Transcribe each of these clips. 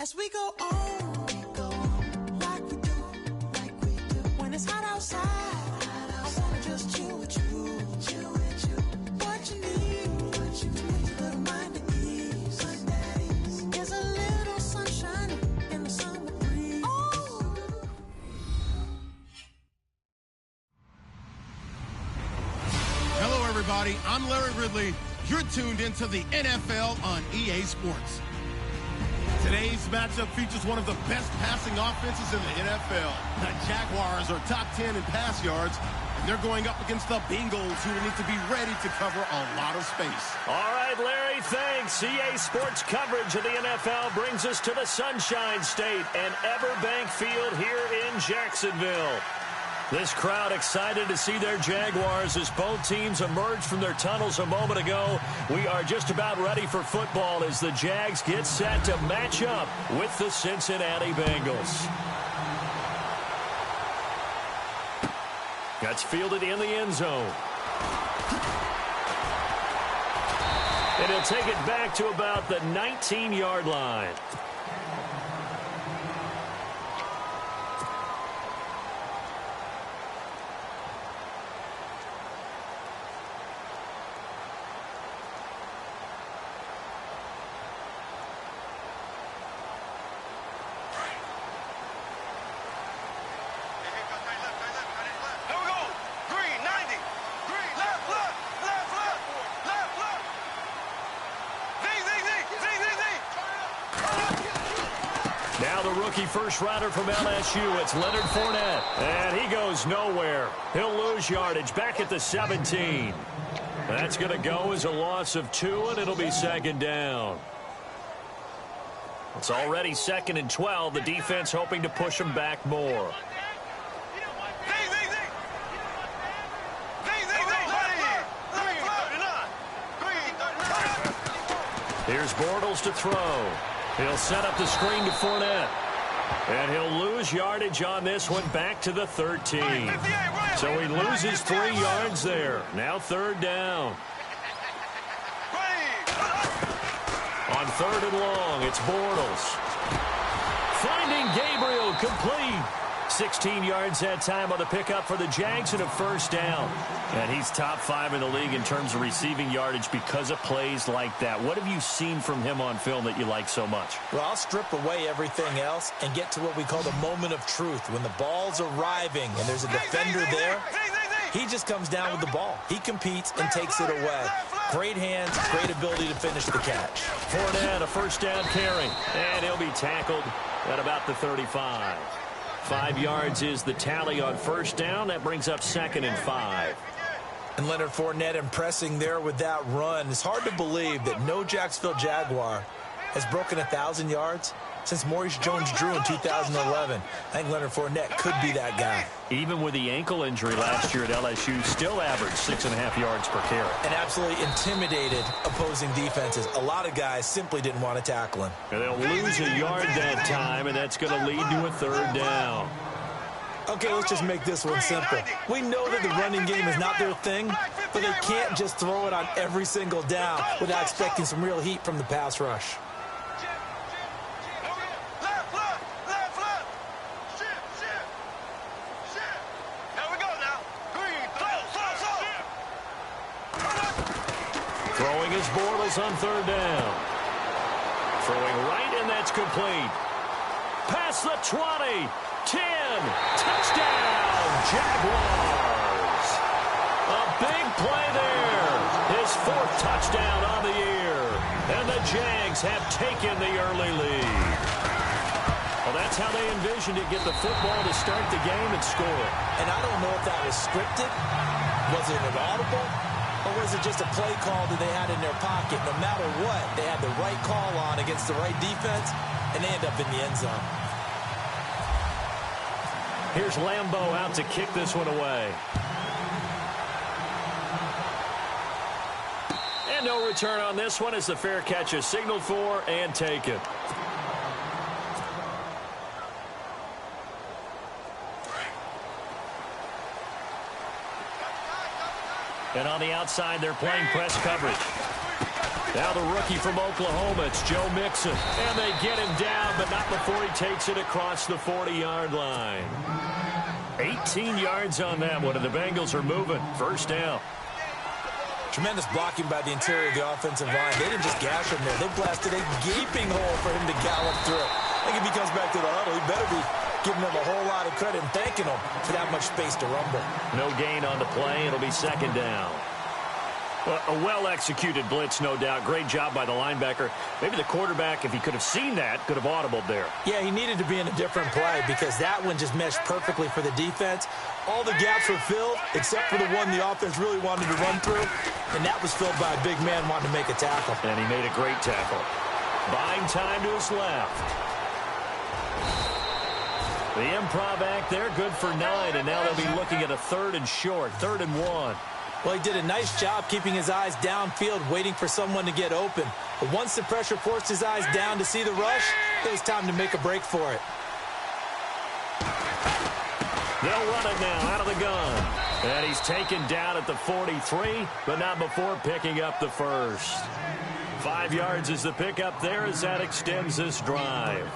As we go on, like we do. When it's hot outside, I wanna just chill with you. What you need, a little mind at ease. There's a little sunshine in the summer breeze. Oh. Hello, everybody. I'm Larry Ridley. You're tuned into the NFL on EA Sports. Today's matchup features one of the best passing offenses in the NFL. The Jaguars are top 10 in pass yards, and they're going up against the Bengals, who will need to be ready to cover a lot of space. All right, Larry, thanks. EA Sports coverage of the NFL brings us to the Sunshine State and Everbank Field here in Jacksonville. This crowd excited to see their Jaguars as both teams emerged from their tunnels a moment ago. We are just about ready for football as the Jags get set to match up with the Cincinnati Bengals. That's fielded in the end zone. And he'll take it back to about the 19-yard line. First rider from LSU, it's Leonard Fournette. And he goes nowhere. He'll lose yardage back at the 17. That's going to go as a loss of 2, and it'll be second down. It's already 2nd and 12. The defense hoping to push him back more. Here's Bortles to throw. He'll set up the screen to Fournette. And he'll lose yardage on this one back to the 13. So he loses 3 yards there. Now third down. On 3rd and long, it's Bortles. Finding Gabriel complete. 16 yards that time on the pickup for the Jags and a first down. And he's top 5 in the league in terms of receiving yardage because of plays like that. What have you seen from him on film that you like so much? Well, I'll strip away everything else and get to what we call the moment of truth. When the ball's arriving and there's a defender there, he just comes down with the ball. He competes and takes it away. Great hands, great ability to finish the catch. Fournette, a first down carry. And he'll be tackled at about the 35. 5 yards is the tally on first down. That brings up 2nd and 5. And Leonard Fournette impressing there with that run. It's hard to believe that no Jacksonville Jaguar has broken 1,000 yards since Maurice Jones-Drew in 2011. I think Leonard Fournette could be that guy. Even with the ankle injury last year at LSU, still averaged 6.5 yards per carry. And absolutely intimidated opposing defenses. A lot of guys simply didn't want to tackle him. And they'll lose a yard that time, and that's going to lead to a third down. Okay, let's just make this one simple. We know that the running game is not their thing, but they can't just throw it on every single down without expecting some real heat from the pass rush. Throwing his Bortles on third down. Throwing right, and that's complete. Past the 20. 10. Touchdown, Jaguars. A big play there. His 4th touchdown on the year. And the Jags have taken the early lead. Well, that's how they envisioned it, get the football to start the game and score. And I don't know if that was scripted. Was it an audible? Or was it just a play call that they had in their pocket? No matter what, they had the right call on against the right defense, and they end up in the end zone. Here's Lambeau out to kick this one away. And no return on this one as the fair catch is signaled for and taken. And on the outside, they're playing press coverage. Now the rookie from Oklahoma, it's Joe Mixon. And they get him down, but not before he takes it across the 40-yard line. 18 yards on that one, and the Bengals are moving. First down. Tremendous blocking by the interior of the offensive line. They didn't just gash him there. They blasted a gaping hole for him to gallop through. I think if he comes back to the huddle, he better be giving them a whole lot of credit and thanking them for that much space to rumble. No gain on the play. It'll be second down. Well, a well-executed blitz, no doubt. Great job by the linebacker. Maybe the quarterback, if he could have seen that, could have audibled there. Yeah, he needed to be in a different play because that one just meshed perfectly for the defense. All the gaps were filled except for the one the offense really wanted to run through, and that was filled by a big man wanting to make a tackle. And he made a great tackle. Buying time to his left. The improv act there, good for 9, and now they'll be looking at a 3rd and short, 3rd and 1. Well, he did a nice job keeping his eyes downfield, waiting for someone to get open. But once the pressure forced his eyes down to see the rush, it was time to make a break for it. They'll run it now out of the gun. And he's taken down at the 43, but not before picking up the first. 5 yards is the pickup there as that extends this drive.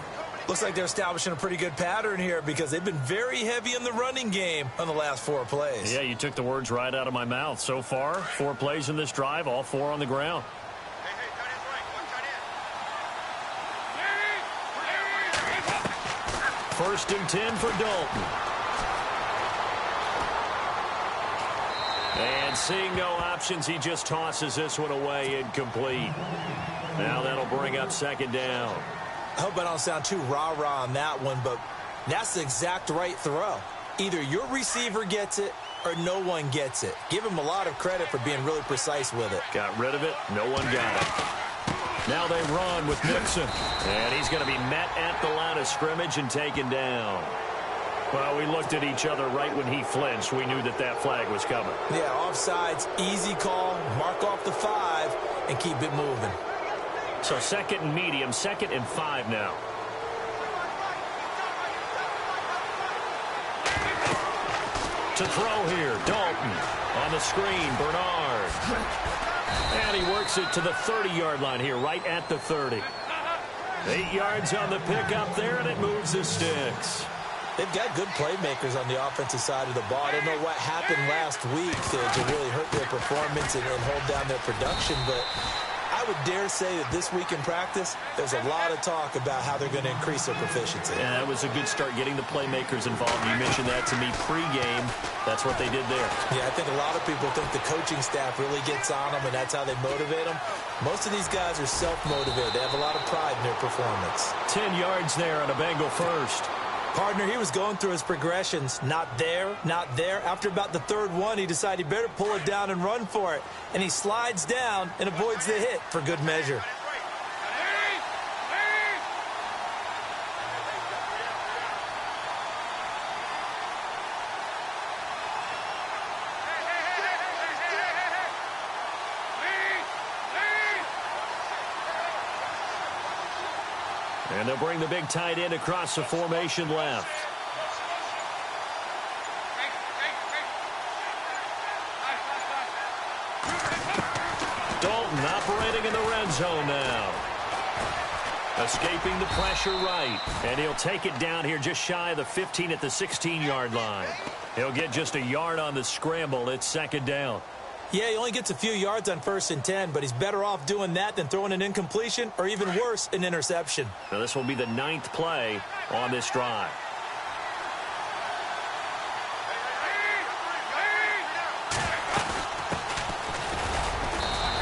Looks like they're establishing a pretty good pattern here because they've been very heavy in the running game on the last 4 plays. Yeah, you took the words right out of my mouth. So far, 4 plays in this drive, all 4 on the ground. First and 10 for Dalton. And seeing no options, he just tosses this one away incomplete. Now that'll bring up second down. I hope I don't sound too rah-rah on that one, but that's the exact right throw. Either your receiver gets it or no one gets it. Give him a lot of credit for being really precise with it. Got rid of it. No one got it. Now they run with Mixon. And he's going to be met at the line of scrimmage and taken down. Well, we looked at each other right when he flinched. We knew that that flag was coming. Yeah, offsides, easy call, mark off the 5, and keep it moving. So 2nd and medium, 2nd and 5 now. To throw here, Dalton. On the screen, Bernard. And he works it to the 30-yard line here, right at the 30. 8 yards on the pickup there, and it moves the sticks. They've got good playmakers on the offensive side of the ball. I don't know what happened last week to really hurt their performance and hold down their production, but I would dare say that this week in practice, there's a lot of talk about how they're going to increase their proficiency. Yeah, that was a good start getting the playmakers involved. You mentioned that to me pregame. That's what they did there. Yeah, I think a lot of people think the coaching staff really gets on them, and that's how they motivate them. Most of these guys are self-motivated. They have a lot of pride in their performance. 10 yards there on a Bengal first. Partner, he was going through his progressions. Not there, not there. After about the 3rd one, he decided he better pull it down and run for it. And he slides down and avoids the hit for good measure. And they'll bring the big tight end across the formation left. Dalton operating in the red zone now. Escaping the pressure right. And he'll take it down here just shy of the 15 at the 16-yard line. He'll get just a yard on the scramble. It's second down. Yeah, he only gets a few yards on 1st and 10, but he's better off doing that than throwing an incompletion or even worse, an interception. Now this will be the 9th play on this drive.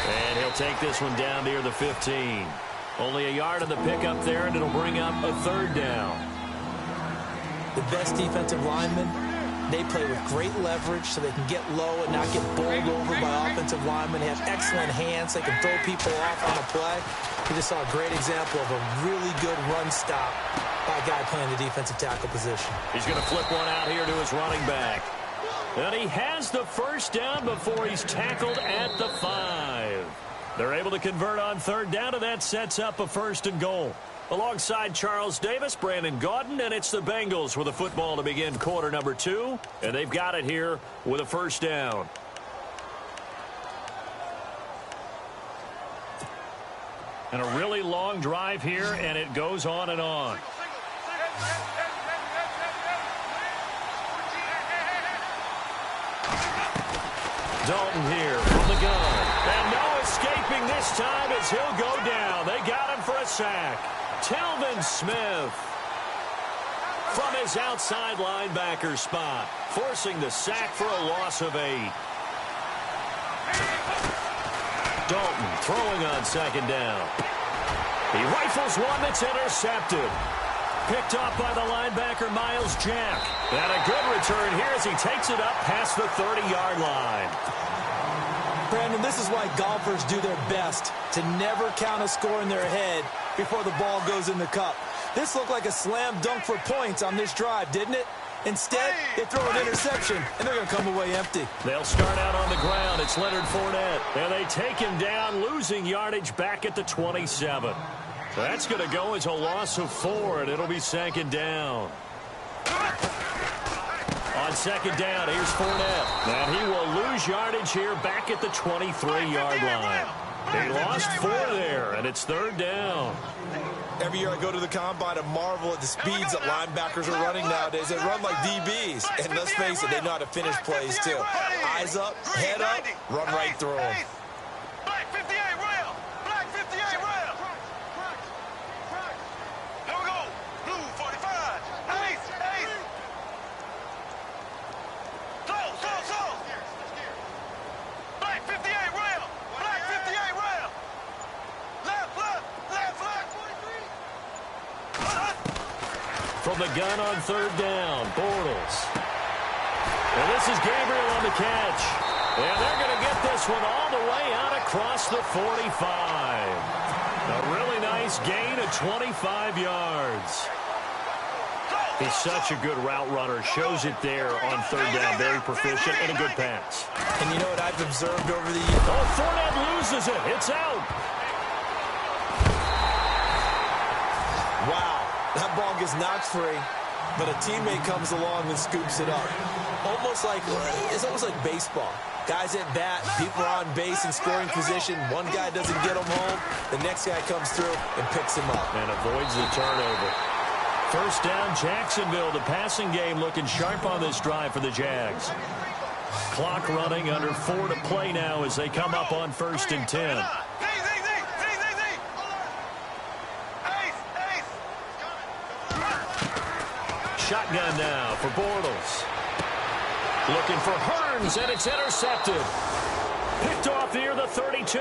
And he'll take this one down near the 15. Only a yard on the pickup there, and it'll bring up a 3rd down. The best defensive linemen, they play with great leverage so they can get low and not get bowled over by offensive linemen. They have excellent hands. They can throw people off on a play. We just saw a great example of a really good run stop by a guy playing the defensive tackle position. He's going to flip one out here to his running back. And he has the first down before he's tackled at the 5. They're able to convert on 3rd down, and that sets up a 1st and goal. Alongside Charles Davis, Brandon Gaudin, and it's the Bengals with the football to begin quarter number 2. And they've got it here with a 1st down. And a really long drive here, and it goes on and on. Dalton here from the gun. And no escaping this time as he'll go down. They got him for a sack. Telvin Smith from his outside linebacker spot, forcing the sack for a loss of 8. Dalton throwing on second down. He rifles one that's intercepted. Picked off by the linebacker, Miles Jack. And a good return here as he takes it up past the 30-yard line. Brandon, this is why golfers do their best to never count a score in their head before the ball goes in the cup. This looked like a slam dunk for points on this drive, didn't it? Instead, they throw an interception, and they're going to come away empty. They'll start out on the ground. It's Leonard Fournette. And they take him down, losing yardage back at the 27. That's going to go as a loss of 4, and it'll be second down. On second down, here's Fournette. And he will lose yardage here back at the 23-yard line. They lost 4 there, and it's third down. Every year I go to the combine and marvel at the speeds that linebackers are running nowadays. They run like DBs. And let's face it, they know how to finish plays too. Eyes up, head up, run right through them. Black 58 rail. Black 58 rail. Here we go. Blue 45. Ace. Slow. Black 58 rail. Black 58 rail. Left. From the gun on third down, Bortles. And this is Gabriel on the catch. And they're going to get this one all the way out across the 45. A really nice gain of 25 yards. He's such a good route runner. Shows it there on third down. Very proficient and a good pass. And you know what I've observed over the years? Oh, Fournette loses it. It's out. Wow. That ball gets knocked free, but a teammate comes along and scoops it up. It's almost like baseball. Guys at bat, people are on base in scoring position. One guy doesn't get him home. The next guy comes through and picks him up. And avoids the turnover. First down, Jacksonville. The passing game looking sharp on this drive for the Jags. Clock running, under 4 to play now as they come up on 1st and 10. Shotgun now for Bortles. Looking for Hearns, and it's intercepted. Picked off near the 32.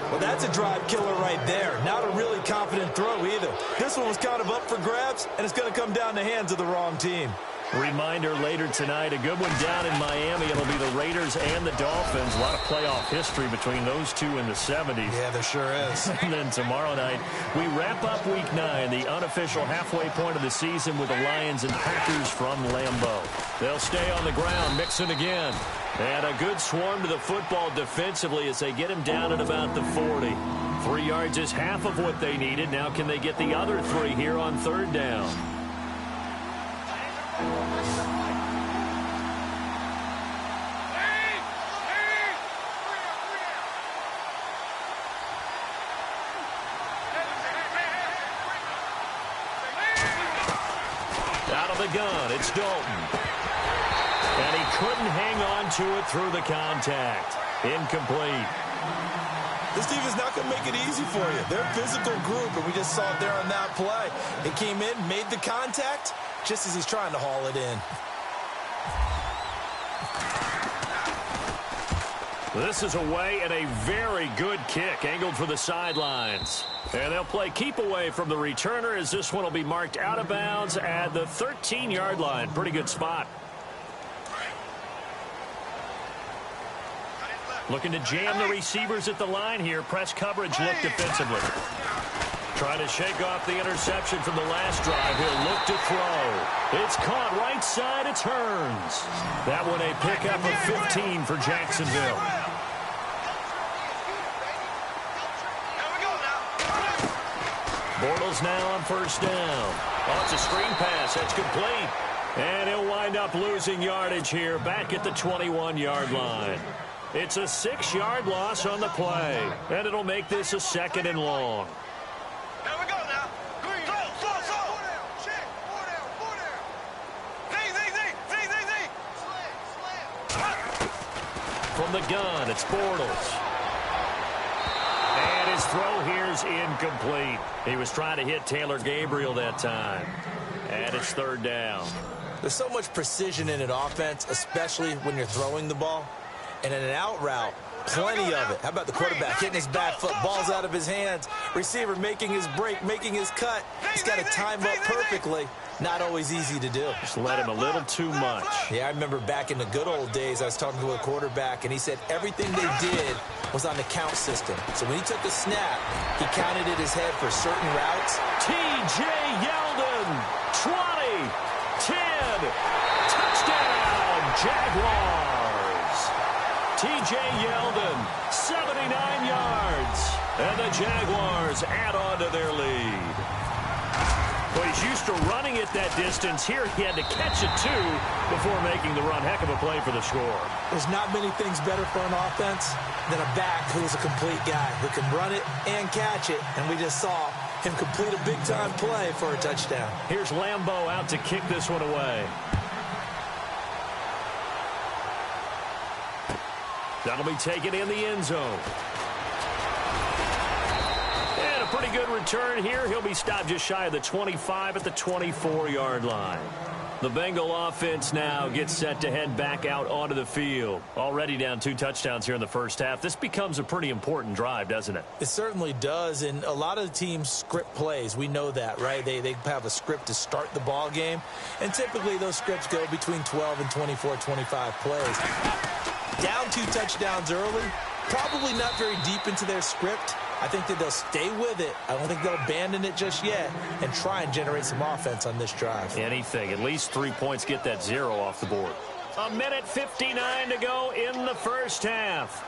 Well, that's a drive killer right there. Not a really confident throw either. This one was kind of up for grabs, and it's going to come down the hands of the wrong team. Reminder later tonight, a good one down in Miami. It'll be the Raiders and the Dolphins. A lot of playoff history between those two in the 70s. Yeah, there sure is. And then tomorrow night, we wrap up Week 9, the unofficial halfway point of the season with the Lions and Packers from Lambeau. They'll stay on the ground, mixing again. And a good swarm to the football defensively as they get him down at about the 40. 3 yards is half of what they needed. Now can they get the other 3 here on third down? Out of the gun, it's Dalton. And he couldn't hang on to it through the contact. Incomplete. This team is not going to make it easy for you. They're a physical group, and we just saw it there on that play. It came in, made the contact, just as he's trying to haul it in. This is away and a very good kick, angled for the sidelines. And they'll play keep away from the returner as this one will be marked out of bounds at the 13-yard line. Pretty good spot. Looking to jam the receivers at the line here. Press coverage look defensively. Trying to shake off the interception from the last drive. He'll look to throw. It's caught right side. It's Hearns. That one a pickup of 15 for Jacksonville. Bortles now on first down. Oh, it's a screen pass. That's complete. And he'll wind up losing yardage here back at the 21-yard line. It's a 6-yard loss on the play, and it'll make this a 2nd and long. There we go now. Slow. Check. 4 down. Z. From the gun, it's Bortles. And his throw here's incomplete. He was trying to hit Taylor Gabriel that time. And it's 3rd down. There's so much precision in an offense, especially when you're throwing the ball. And in an out route, plenty of it. How about the quarterback hitting his back foot, ball's out of his hands, receiver making his break, making his cut. He's got to time up perfectly. Not always easy to do. Just let him a little too much. Yeah, I remember back in the good old days, I was talking to a quarterback, and he said everything they did was on the count system. So when he took the snap, he counted in his head for certain routes. T.J. Yeldon, 20, 10, touchdown, Jaguars. T.J. Yeldon, 79 yards. And the Jaguars add on to their lead. Well, he's used to running it that distance. Here he had to catch it, too, before making the run. Heck of a play for the score. There's not many things better for an offense than a back who is a complete guy who can run it and catch it. And we just saw him complete a big-time play for a touchdown. Here's Lambeau out to kick this one away. That'll be taken in the end zone. And a pretty good return here. He'll be stopped just shy of the 25 at the 24-yard line. The Bengal offense now gets set to head back out onto the field. Already down 2 touchdowns here in the first half. This becomes a pretty important drive, doesn't it? It certainly does, and a lot of the teams script plays. We know that, right? They have a script to start the ball game, and typically those scripts go between 12 and 24, 25 plays. Down 2 touchdowns early, probably not very deep into their script. I think that they'll stay with it. I don't think they'll abandon it just yet and try and generate some offense on this drive. Anything. At least 3 points, get that 0 off the board. 1:59 to go in the first half.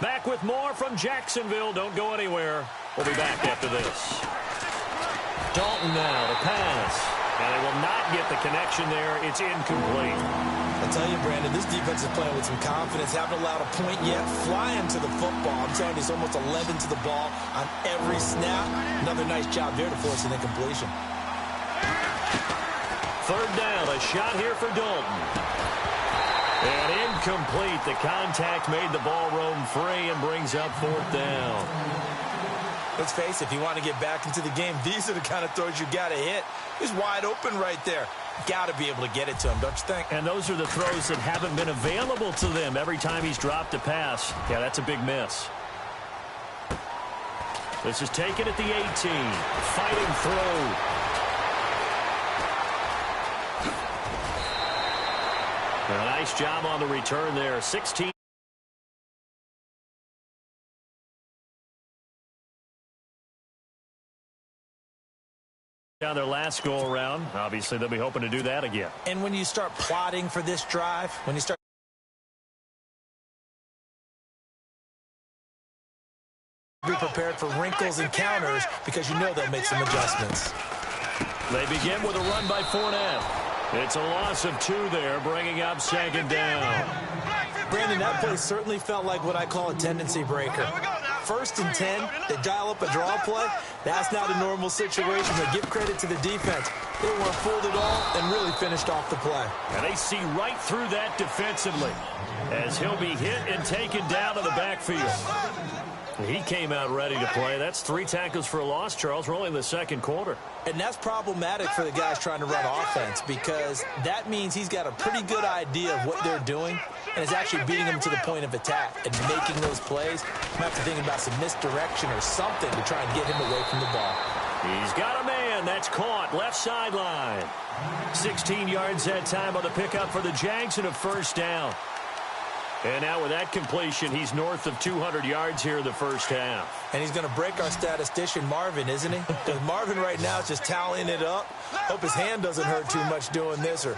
Back with more from Jacksonville. Don't go anywhere. We'll be back after this. Dalton now to pass. And they will not get the connection there. It's incomplete. I'll tell you, Brandon, this defense is playing with some confidence. Haven't allowed a point yet. Flying to the football. I'm telling you, it's almost 11 to the ball on every snap. Another nice job there to force an incompletion. 3rd down, a shot here for Dalton. And incomplete. The contact made the ball roam free and brings up 4th down. Let's face it, if you want to get back into the game, these are the kind of throws you got to hit. He's wide open right there. Got to be able to get it to him, don't you think? And those are the throws that haven't been available to them every time he's dropped a pass. Yeah, that's a big miss. This is taken at the 18. Fighting through. A nice job on the return there. 16. Down their last go-around. Obviously, they'll be hoping to do that again. And when you start plotting for this drive, when you start be prepared for wrinkles and counters because you know they'll make some adjustments. They begin with a run by Fournette. It's a loss of 2 there, bringing up 2nd down. Brandon, that play certainly felt like what I call a tendency breaker. 1st and 10, they dial up a draw play. That's not a normal situation, but give credit to the defense. They weren't fooled at all and really finished off the play. And they see right through that defensively as he'll be hit and taken down to the backfield. He came out ready to play. That's 3 tackles for a loss, Charles. We're only in the 2nd quarter. And that's problematic for the guys trying to run offense because that means he's got a pretty good idea of what they're doing and is actually beating them to the point of attack and making those plays. You have to think about some misdirection or something to try and get him away from the ball. He's got a man. That's caught. Left sideline. 16 yards that time on the pickup for the Jags and a 1st down. And now with that completion, he's north of 200 yards here in the first half. And he's going to break our statistician, Marvin, isn't he? Because Marvin right now is just tallying it up. Hope his hand doesn't hurt too much doing this or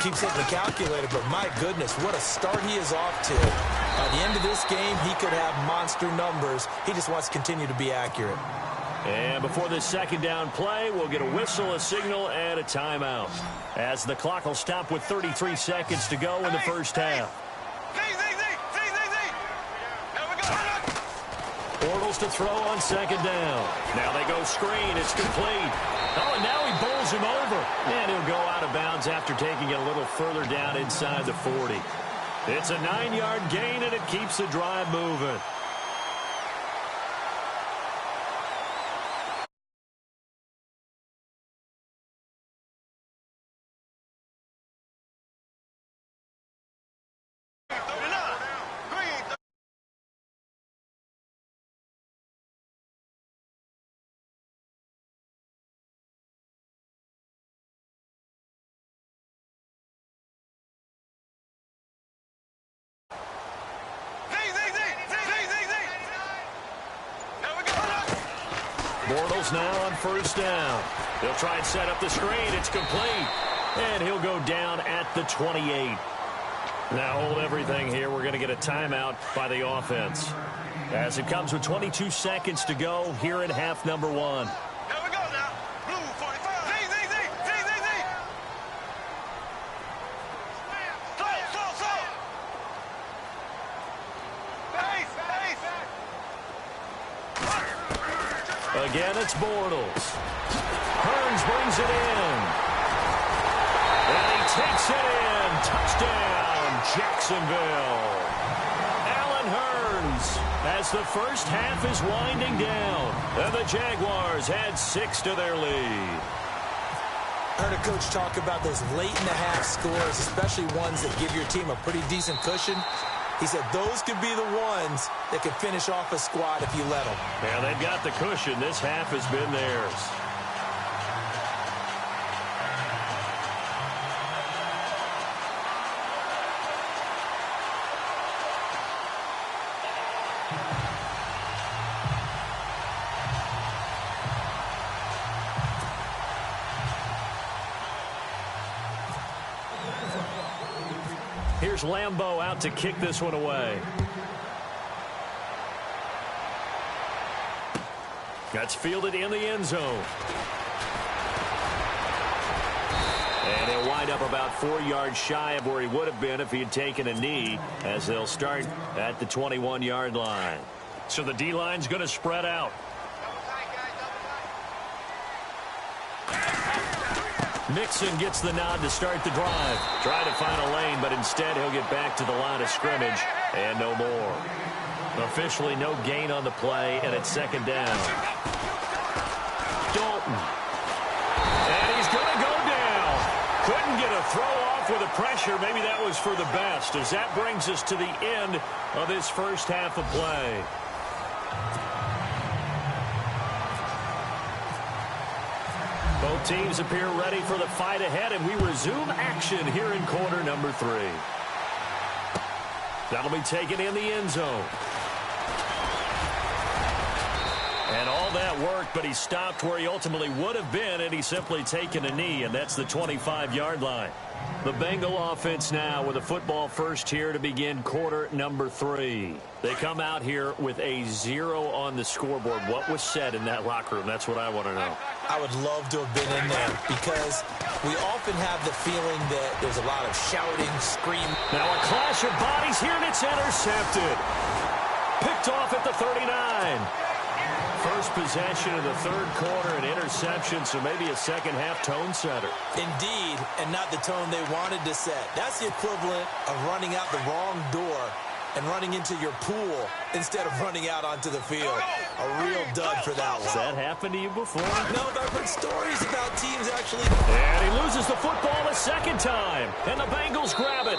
keeps hitting the calculator. But my goodness, what a start he is off to. By the end of this game, he could have monster numbers. He just wants to continue to be accurate. And before this 2nd down play, we'll get a whistle, a signal, and a timeout. As the clock will stop with 33 seconds to go in the first half. Bortles to throw on second down. Now they go screen. It's complete. Oh, and now he bowls him over. And he'll go out of bounds after taking it a little further down inside the 40. It's a 9-yard gain, and it keeps the drive moving. Bortles now on first down. He'll try and set up the screen. It's complete. And he'll go down at the 28. Now hold everything here. We're going to get a timeout by the offense. As it comes with 22 seconds to go here in half number 1. Here we go now. Blue 45. Z. Slow. Base. Again, it's Bortles. Hearns brings it in. And he takes it in. Touchdown, Jacksonville. Allen Hearns as the first half is winding down. And the Jaguars add 6 to their lead. I heard a coach talk about those late-in-the-half scores, especially ones that give your team a pretty decent cushion. He said those could be the ones that could finish off a squad if you let them. Yeah, they've got the cushion. This half has been theirs. Here's Lambeau out to kick this one away. That's fielded in the end zone. And he'll wind up about 4 yards shy of where he would have been if he had taken a knee, as they'll start at the 21-yard line. So the D-line's going to spread out. Mixon gets the nod to start the drive. Trying to find a lane, but instead he'll get back to the line of scrimmage and no more. Officially no gain on the play, and it's second down. Dalton. And he's going to go down. Couldn't get a throw off with the pressure. Maybe that was for the best, as that brings us to the end of this first half of play. Both teams appear ready for the fight ahead, and we resume action here in quarter number 3. That'll be taken in the end zone. And all that worked, but he stopped where he ultimately would have been, and he's simply taken a knee, and that's the 25-yard line. The Bengal offense now with a football first here to begin quarter number 3. They come out here with a 0 on the scoreboard. What was said in that locker room? That's what I want to know. I would love to have been in there, because we often have the feeling that there's a lot of shouting, screaming. Now a clash of bodies here, and it's intercepted. Picked off at the 39. First possession of the third quarter, an interception, so maybe a second-half tone setter. Indeed, and not the tone they wanted to set. That's the equivalent of running out the wrong door and running into your pool instead of running out onto the field. A real dud for that one. Has that happened to you before? No, but I've heard stories about teams actually. And he loses the football a second time, and the Bengals grab it.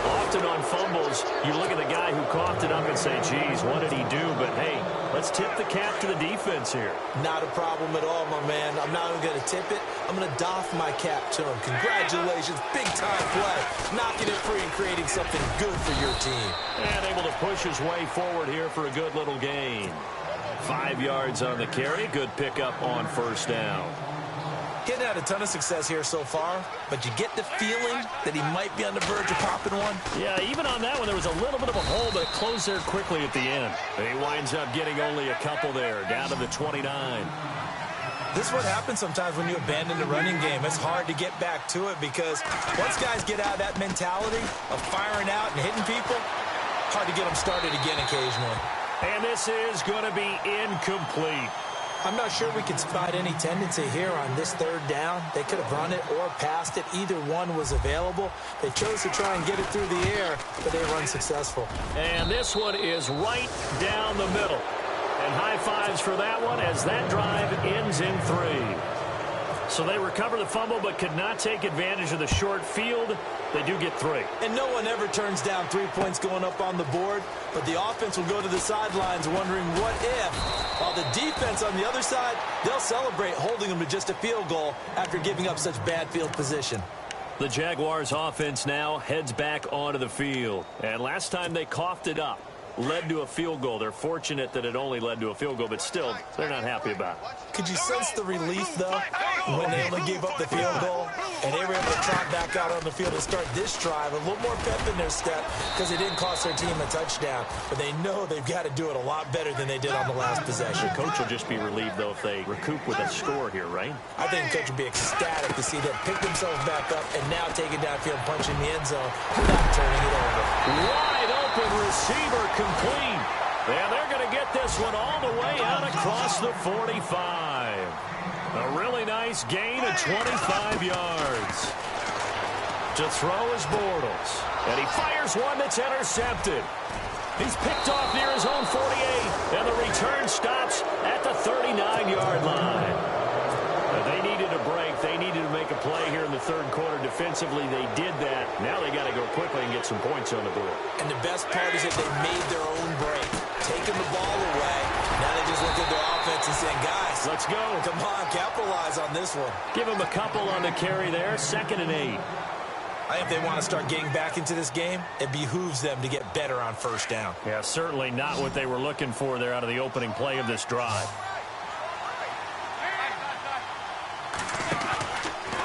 Often on fumbles, you look at the guy who coughed it up and say, geez, what did he do? But, hey, let's tip the cap to the defense here. Not a problem at all, my man. I'm not even going to tip it. I'm going to doff my cap to him. Congratulations. Big-time play. Knocking it free and creating something good for your team. And able to push his way forward here for a good little gain. 5 yards on the carry. Good pickup on first down. Getting had a ton of success here so far, but you get the feeling that he might be on the verge of popping one. Yeah, even on that one, there was a little bit of a hole, but it closed there quickly at the end. And he winds up getting only a couple there, down to the 29. This is what happens sometimes when you abandon the running game. It's hard to get back to it, because once guys get out of that mentality of firing out and hitting people, hard to get them started again occasionally. And this is going to be incomplete. I'm not sure we can spot any tendency here on this third down. They could have run it or passed it. Either one was available. They chose to try and get it through the air, but they were unsuccessful. And this one is right down the middle. And high fives for that one as that drive ends in 3. So they recover the fumble but could not take advantage of the short field. They do get 3. And no one ever turns down 3 points going up on the board, but the offense will go to the sidelines wondering what if, while the defense on the other side, they'll celebrate holding them to just a field goal after giving up such bad field position. The Jaguars offense now heads back onto the field. And last time they coughed it up, led to a field goal. They're fortunate that it only led to a field goal, but still, they're not happy about it. Could you sense the relief, though, when they only gave up the field goal and they were able to trot back out on the field and start this drive? A little more pep in their step because it didn't cost their team a touchdown, but they know they've got to do it a lot better than they did on the last possession. The coach will just be relieved, though, if they recoup with a score here, right? I think the coach would be ecstatic to see them pick themselves back up and now take it downfield, punch in the end zone without turning it over. Wide open receiver complete. And they're going to get this one all the way out across the 45. A really nice gain of 25 yards. To throw is Bortles. And he fires one that's intercepted. He's picked off near his own 48. And the return stops at the 39-yard line. They needed a break. They needed to make a play here in the third quarter. Defensively, they did that. Now they got to go quickly and get some points on the board. And the best part is that they made their own break, taking the ball away. Now they just look at their offense and saying, guys, let's go. Come on, capitalize on this one. Give them a couple on the carry there. 2nd and 8. I think if they want to start getting back into this game, it behooves them to get better on first down. Yeah, certainly not what they were looking for there out of the opening play of this drive.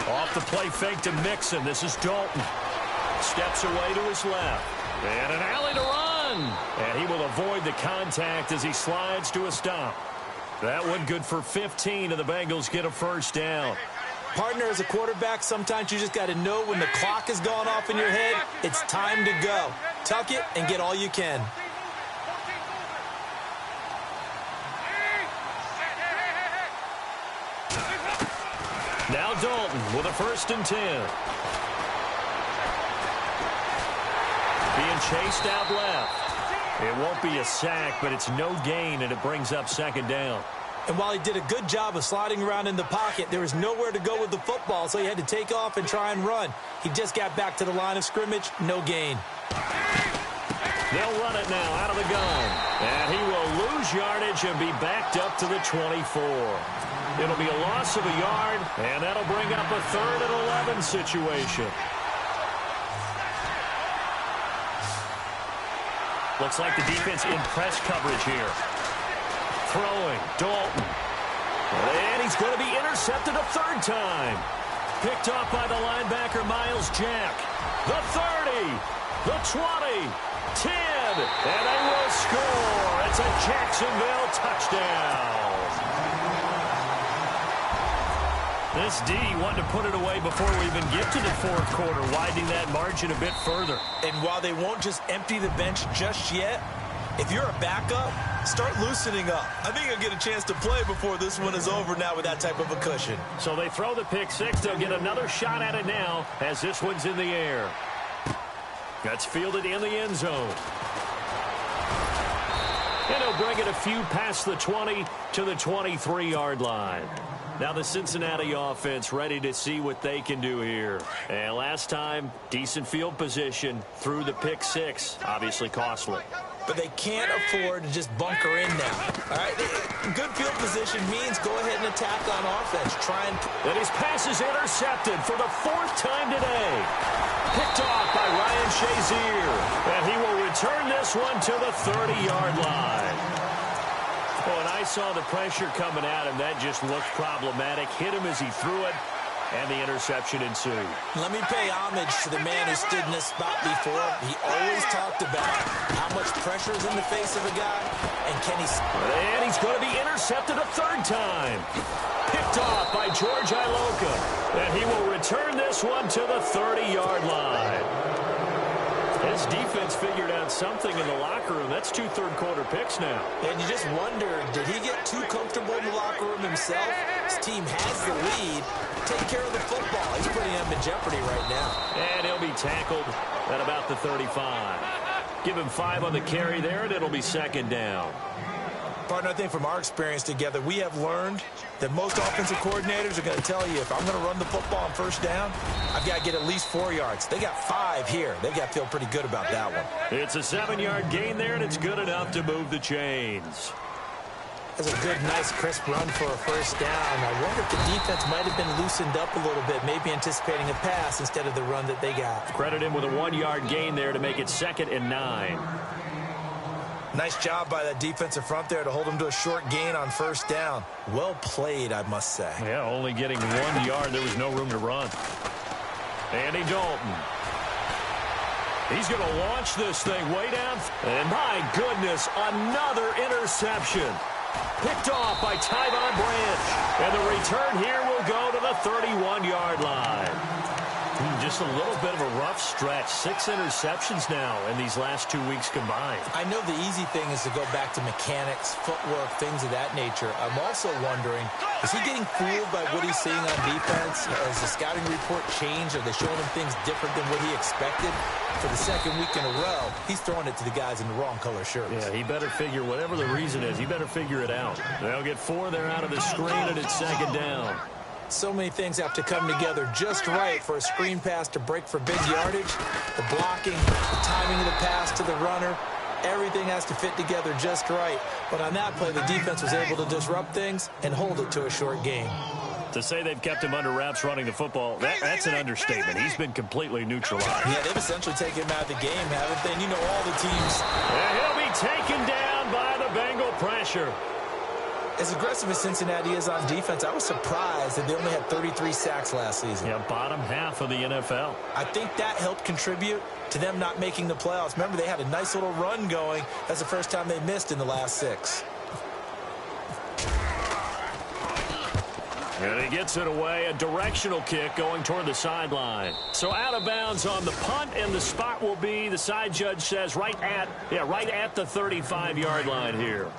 Off the play fake to Mixon. This is Dalton. Steps away to his left. And an alley to run. And he will avoid the contact as he slides to a stop. That one good for 15, and the Bengals get a first down. Partner, as a quarterback, sometimes you just got to know when the clock has gone off in your head, it's time to go. Tuck it and get all you can. Now Dalton with a 1st and 10. Being chased out left. It won't be a sack, but it's no gain, and it brings up 2nd down. And while he did a good job of sliding around in the pocket, there was nowhere to go with the football, so he had to take off and try and run. He just got back to the line of scrimmage, no gain. They'll run it now out of the gun. And he will lose yardage and be backed up to the 24. It'll be a loss of a yard, and that'll bring up a 3rd and 11 situation. Looks like the defense in press coverage here. Throwing, Dalton. And he's going to be intercepted a 3rd time. Picked off by the linebacker, Miles Jack. The 30, the 20, 10, and they will score. It's a Jacksonville touchdown. This D wanted to put it away before we even get to the 4th quarter, widening that margin a bit further. And while they won't just empty the bench just yet, if you're a backup, start loosening up. I think you'll get a chance to play before this one is over now with that type of a cushion. So they throw the pick 6. They'll get another shot at it now as this one's in the air. That's fielded in the end zone. And he'll bring it a few past the 20 to the 23-yard line. Now the Cincinnati offense ready to see what they can do here. And last time, decent field position through the pick 6. Obviously costly. But they can't afford to just bunker in now. All right, good field position means go ahead and attack on offense. And his pass is intercepted for the 4th time today. Picked off by Ryan Shazier. And he will return this one to the 30-yard line. Oh, and I saw the pressure coming at him. That just looked problematic. Hit him as he threw it. And the interception ensued. Let me pay homage to the man who stood in this spot before. He always talked about how much pressure is in the face of a guy, and can he... And he's going to be intercepted a 3rd time. Picked off by George Iloka. And he will return this one to the 30-yard line. This defense figured out something in the locker room. That's 2 third-quarter picks now. And you just wonder, did he get too comfortable in the locker room himself? His team has the lead. Take care of the football. He's putting them in jeopardy right now. And he'll be tackled at about the 35. Give him 5 on the carry there, and it'll be second down. Partner, I think from our experience together, we have learned that most offensive coordinators are going to tell you, if I'm going to run the football on first down, I've got to get at least 4 yards. They got 5 here. They've got to feel pretty good about that one. It's a 7-yard gain there, and it's good enough to move the chains. That's a good, nice, crisp run for a first down. I wonder if the defense might have been loosened up a little bit, maybe anticipating a pass instead of the run that they got. Credit him with a 1-yard gain there to make it 2nd and 9. Nice job by that defensive front there to hold him to a short gain on first down. Well played, I must say. Yeah, only getting 1 yard. There was no room to run. Andy Dalton. He's going to launch this thing way down. And my goodness, another interception. Picked off by Tyvon Branch. And the return here will go to the 31-yard line. Just a little bit of a rough stretch. 6 interceptions now in these last 2 weeks combined. I know the easy thing is to go back to mechanics, footwork, things of that nature. I'm also wondering, is he getting fooled by what he's seeing on defense? Has the scouting report changed? Are they showing him things different than what he expected? For the second week in a row, he's throwing it to the guys in the wrong color shirts. Yeah, he better figure, whatever the reason is, he better figure it out. They'll get 4 there out of the screen, and it's second down. So many things have to come together just right for a screen pass to break for big yardage. The blocking, the timing of the pass to the runner, everything has to fit together just right. But on that play, the defense was able to disrupt things and hold it to a short game. To say they've kept him under wraps running the football, that's an understatement. He's been completely neutralized. Yeah, they've essentially taken him out of the game, haven't they? And you know all the teams. And he'll be taken down by the Bengal pressure. As aggressive as Cincinnati is on defense, I was surprised that they only had 33 sacks last season. Yeah, bottom half of the NFL. I think that helped contribute to them not making the playoffs. Remember, they had a nice little run going. That's the first time they missed in the last 6. And he gets it away, a directional kick going toward the sideline. So out of bounds on the punt, and the spot will be, the side judge says, right at the 35-yard line here.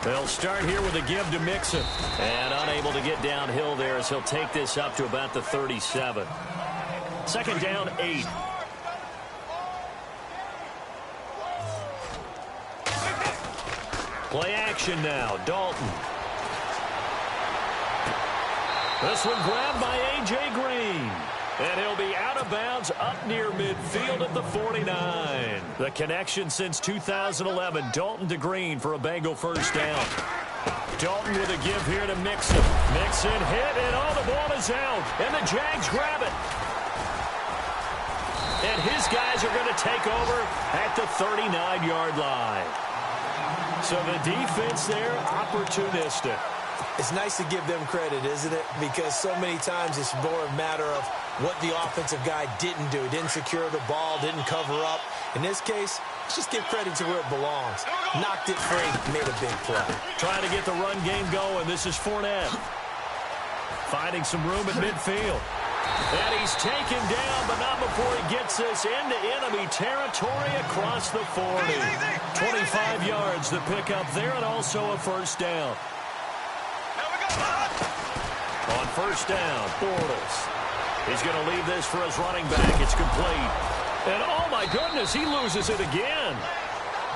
They'll start here with a give to Mixon. And unable to get downhill there as he'll take this up to about the 37. Second down, 8. Play action now, Dalton. This one grabbed by A.J. Green. And he'll be out of bounds up near midfield at the 49. The connection since 2011, Dalton to Green for a Bengal first down. Dalton with a give here to Mixon. Mixon hit, and the ball is out. And the Jags grab it. And his guys are going to take over at the 39-yard line. So the defense there, opportunistic. It's nice to give them credit, isn't it? Because so many times it's more a matter of what the offensive guy didn't do. Didn't secure the ball, didn't cover up. In this case, let's just give credit to where it belongs. Knocked it free, made a big play. Trying to get the run game going. This is Fournette. Finding some room at midfield. And he's taken down, but not before he gets this into enemy territory across the 40. 25 yards to pick up there, and also a first down. On first down, Bortles. He's going to leave this for his running back. It's complete. And, oh, my goodness, he loses it again.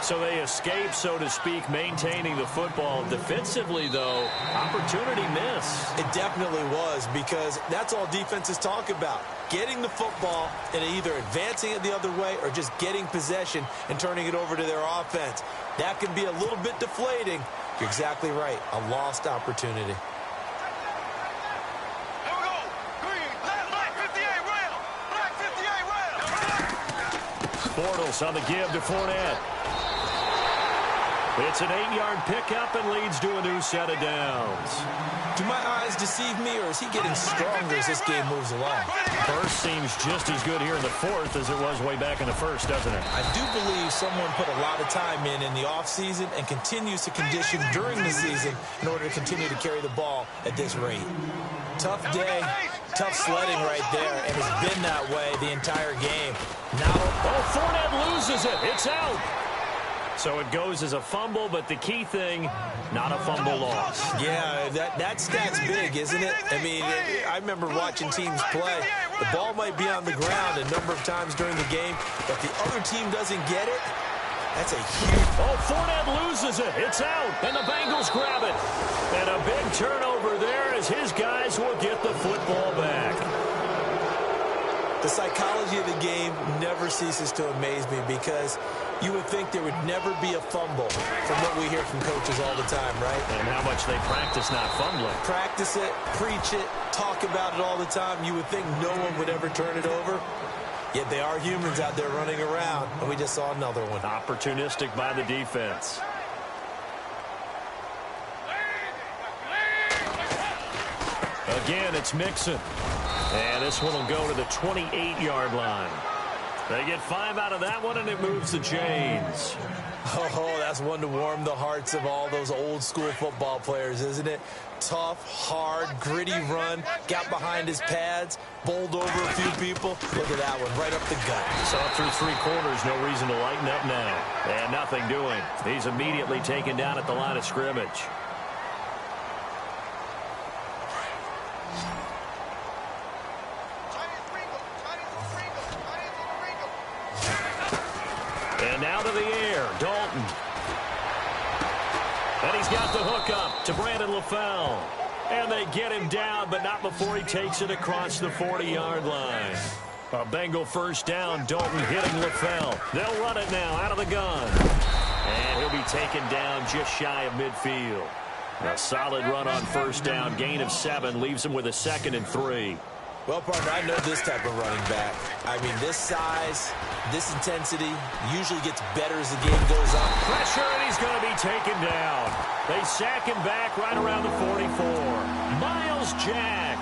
So they escape, so to speak, maintaining the football. Defensively, though, opportunity miss. It definitely was, because that's all defenses talk about. Getting the football and either advancing it the other way or just getting possession and turning it over to their offense. That can be a little bit deflating. You're exactly right. A lost opportunity. Bortles on the give to Fournette. It's an 8-yard pickup and leads to a new set of downs. Do my eyes deceive me, or is he getting stronger as this game moves along? First seems just as good here in the fourth as it was way back in the first, doesn't it? I do believe someone put a lot of time in the offseason and continues to condition during the season in order to continue to carry the ball at this rate. tough day, tough sledding right there, and it's been that way the entire game. Now, Fournette loses it. It's out. So it goes as a fumble, but the key thing, not a fumble loss. Yeah, that stat's big, isn't it? I mean, I remember watching teams play. The ball might be on the ground a number of times during the game, but the other team doesn't get it. That's a huge... Fournette loses it. It's out, and the Bengals grab it. And a big turnover there as his guys will get the football back. The psychology of the game never ceases to amaze me because you would think there would never be a fumble from what we hear from coaches all the time, right? And how much they practice not fumbling. Practice it, preach it, talk about it all the time. You would think no one would ever turn it over. Yet they are humans out there running around, and we just saw another one. Opportunistic by the defense. Again, it's Mixon. And this one will go to the 28-yard line. They get 5 out of that one, and it moves the chains. Oh, that's one to warm the hearts of all those old-school football players, isn't it? Tough, hard, gritty run, got behind his pads, bowled over a few people. Look at that one, right up the gut. So through 3 quarters, no reason to lighten up now. And nothing doing. He's immediately taken down at the line of scrimmage. And now to the air, Dalton. And he's got the hook up to Brandon LaFell. And they get him down, but not before he takes it across the 40-yard line. A Bengal first down, Dalton hitting LaFell. They'll run it now out of the gun. And he'll be taken down just shy of midfield. A solid run on first down, gain of 7, leaves him with a 2nd and 3. Well, partner, I know this type of running back. I mean, this size, this intensity usually gets better as the game goes on. Pressure, and he's going to be taken down. They sack him back right around the 44. Miles Jack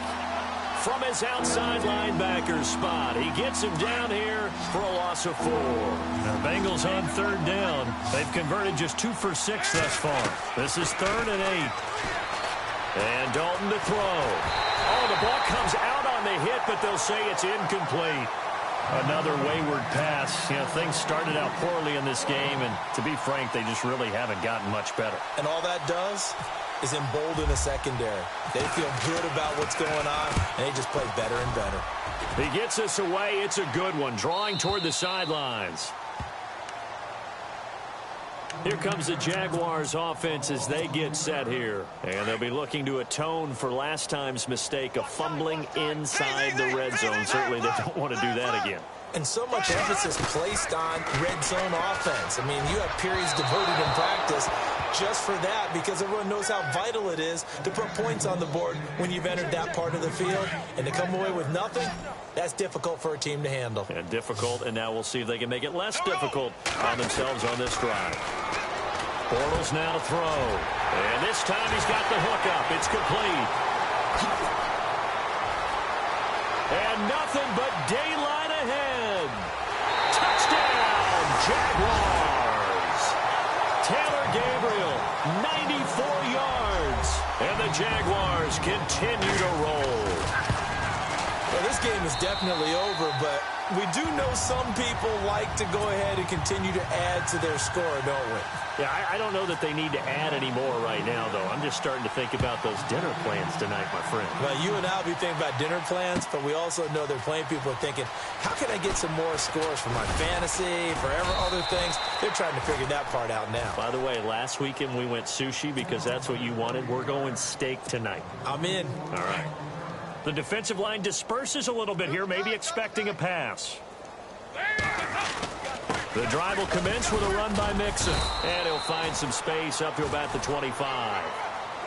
from his outside linebacker spot. He gets him down here for a loss of 4. The Bengals on 3rd down. They've converted just 2 for 6 thus far. This is 3rd and 8. And Dalton to throw. Oh, the ball comes out on the hit, but they'll say it's incomplete. Another wayward pass. You know, things started out poorly in this game, and to be frank, they just really haven't gotten much better. And all that does is embolden the secondary. They feel good about what's going on, and they just play better and better. He gets us away. It's a good one, drawing toward the sidelines. Here comes the Jaguars offense as they get set here. And they'll be looking to atone for last time's mistake of fumbling inside the red zone. Certainly they don't want to do that again. And so much emphasis placed on red zone offense. I mean, you have periods devoted in practice just for that because everyone knows how vital it is to put points on the board when you've entered that part of the field. And to come away with nothing, that's difficult for a team to handle. And difficult, and now we'll see if they can make it less difficult on themselves on this drive. Bortles now to throw. And this time he's got the hook up. It's complete. And nothing but daylight ahead. Touchdown, Jaguars. Taylor Gabriel, 94 yards. And the Jaguars continue to roll. Well, this game is definitely over, but we do know some people like to go ahead and continue to add to their score, don't we? Yeah, I don't know that they need to add any more right now, though. I'm just starting to think about those dinner plans tonight, my friend. Well, you and I will be thinking about dinner plans, but we also know they're playing people are thinking, how can I get some more scores for my fantasy, for other things? They're trying to figure that part out now. By the way, last weekend we went sushi because that's what you wanted. We're going steak tonight. I'm in. All right. The defensive line disperses a little bit here, maybe expecting a pass. The drive will commence with a run by Mixon. And he'll find some space up to about the 25.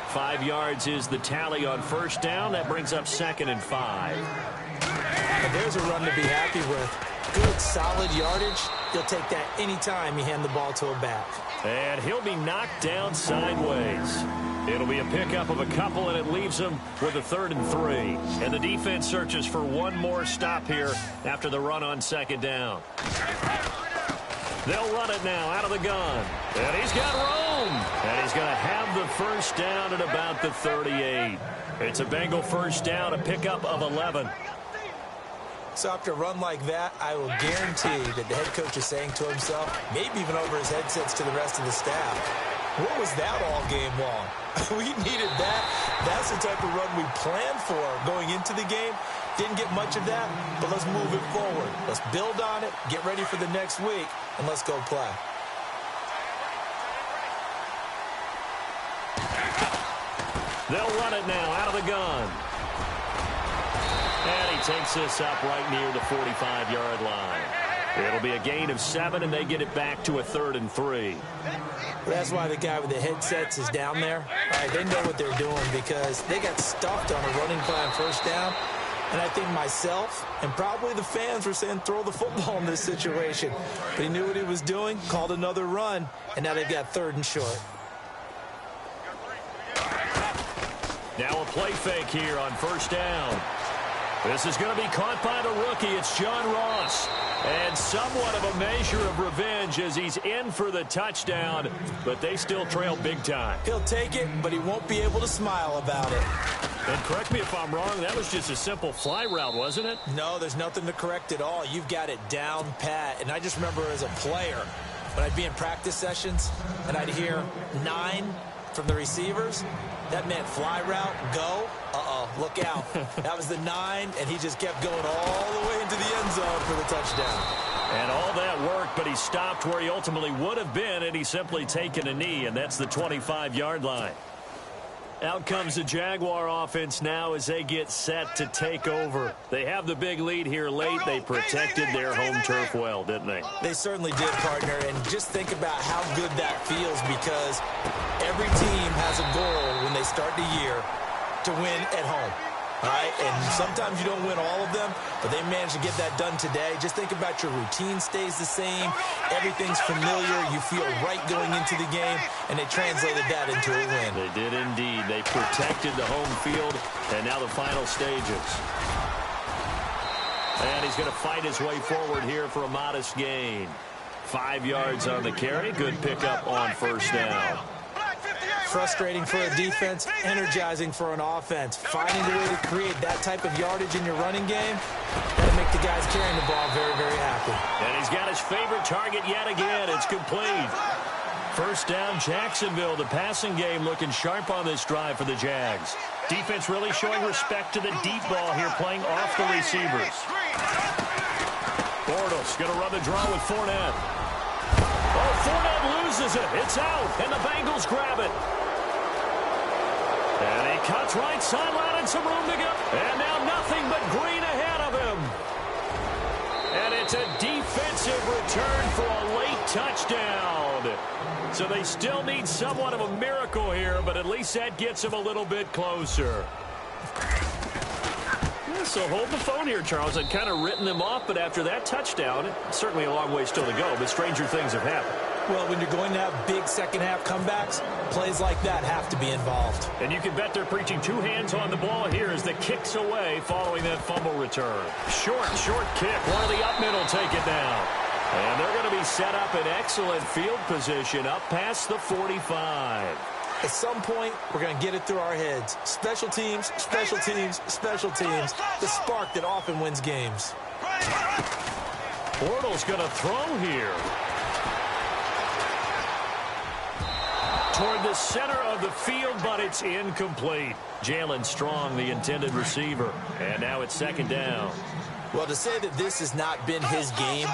5 yards is the tally on first down. That brings up 2nd and 5. And there's a run to be happy with. Good, solid yardage. He'll take that anytime you hand the ball to a back. And he'll be knocked down sideways. It'll be a pickup of a couple, and it leaves him with a 3rd and 3. And the defense searches for one more stop here after the run on 2nd down. They'll run it now out of the gun. And he's got room. home. And he's going to have the first down at about the 38. It's a Bengal first down, a pickup of 11. So after a run like that, I will guarantee that the head coach is saying to himself, maybe even over his headsets to the rest of the staff, what was that all game long? We needed that. That's the type of run we planned for going into the game. Didn't get much of that, but let's move it forward. Let's build on it, get ready for the next week, and let's go play. They'll run it now out of the gun. And he takes this up right near the 45-yard line. It'll be a gain of 7, and they get it back to a 3rd and 3. That's why the guy with the headsets is down there. All right, they know what they're doing because they got stuffed on a running play on first down. And I think myself and probably the fans were saying throw the football in this situation. But he knew what he was doing, called another run, and now they've got 3rd and short. Now a play fake here on first down. This is going to be caught by the rookie. It's John Ross. And somewhat of a measure of revenge as he's in for the touchdown, but they still trail big time. He'll take it, but he won't be able to smile about it. And correct me if I'm wrong, that was just a simple fly route, wasn't it? No, there's nothing to correct at all. You've got it down pat. And I just remember as a player, when I'd be in practice sessions and I'd hear 9 from the receivers, that meant fly route, go. Look out. That was the 9, and he just kept going all the way into the end zone for the touchdown. And all that worked, but he stopped where he ultimately would have been, and he's simply taken a knee, and that's the 25-yard line. Out comes the Jaguar offense now as they get set to take over. They have the big lead here late. They protected their home turf well, didn't they? They certainly did, partner, and just think about how good that feels because every team has a goal when they start the year to win at home. All right, and sometimes you don't win all of them, but they managed to get that done today. Just think about your routine stays the same. Everything's familiar. You feel right going into the game, and they translated that into a win. They did indeed. They protected the home field, and now the final stages. And he's going to fight his way forward here for a modest gain. 5 yards on the carry. Good pickup on first down. Frustrating for a defense, energizing for an offense. Finding a way to create that type of yardage in your running game, that'll make the guys carrying the ball very, very happy. And he's got his favorite target yet again. It's complete. First down, Jacksonville. The passing game looking sharp on this drive for the Jags. Defense really showing respect to the deep ball here, playing off the receivers. Bortles going to run the draw with Fournette. Oh, Fournette loses it. It's out, and the Bengals grab it. And he cuts right sideline and some room to go. And now nothing but green ahead of him. And it's a defensive return for a late touchdown. So they still need somewhat of a miracle here, but at least that gets them a little bit closer. So hold the phone here, Charles. I'd kind of written them off, but after that touchdown, certainly a long way still to go, but stranger things have happened. Well, when you're going to have big second-half comebacks, plays like that have to be involved. And you can bet they're preaching 2 hands on the ball here as the kick's away following that fumble return. Short kick. One of the up middle take it down. And they're going to be set up in excellent field position up past the 45. At some point, we're going to get it through our heads. Special teams, special teams, special teams. The spark that often wins games. Bortles going to throw here. Toward the center of the field, but it's incomplete. Jalen Strong, the intended receiver. And now it's second down. Well, to say that this has not been his game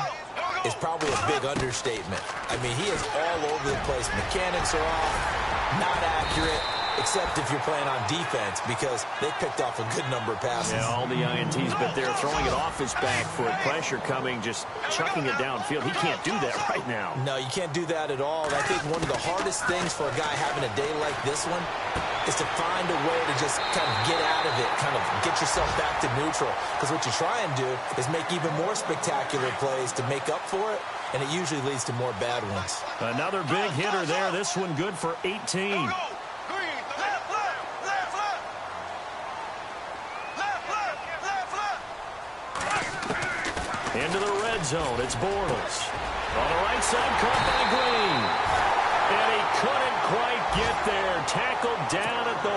is probably a big understatement. I mean, he is all over the place. Mechanics are off, not accurate, except if you're playing on defense because they picked off a good number of passes. Yeah, all the INTs, but they're throwing it off his back for pressure coming, just chucking it downfield. He can't do that right now. No, you can't do that at all. And I think one of the hardest things for a guy having a day like this one is to find a way to just kind of get out of it, kind of get yourself back to neutral. Because what you try and do is make even more spectacular plays to make up for it, and it usually leads to more bad ones. Another big hitter there. This one good for 18. Into the red zone. It's Bortles. On the right side, caught by Green. And he couldn't quite get there. Tackled down at the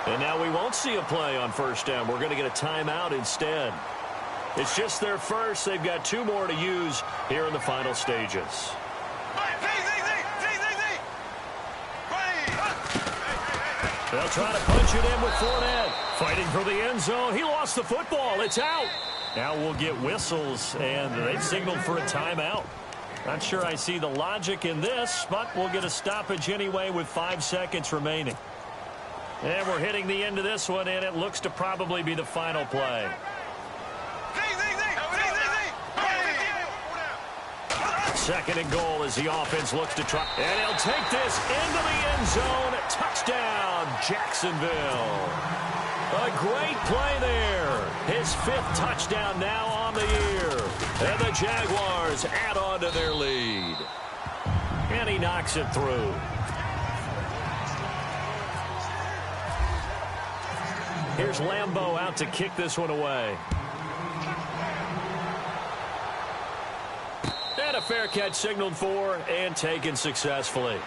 1. And now we won't see a play on first down. We're going to get a timeout instead. It's just their first. They've got 2 more to use here in the final stages. They'll try to punch it in with Fournette. Fighting for the end zone. He lost the football. It's out. Now we'll get whistles, and they've signaled for a timeout. Not sure I see the logic in this, but we'll get a stoppage anyway with 5 seconds remaining. And we're hitting the end of this one, and it looks to probably be the final play. Second and goal as the offense looks to try. And he'll take this into the end zone. Touchdown, Jacksonville. A great play there. His 5th touchdown now on the year. And the Jaguars add on to their lead. And he knocks it through. Here's Lambeau out to kick this one away. And a fair catch signaled for and taken successfully.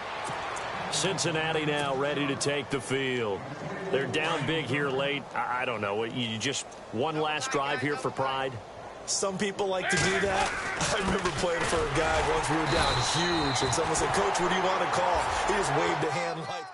Cincinnati now ready to take the field. They're down big here late. I don't know. You just one last drive here for pride? Some people like to do that. I remember playing for a guy once we were down huge, and someone said, "Coach, what do you want to call?" He just waved a hand like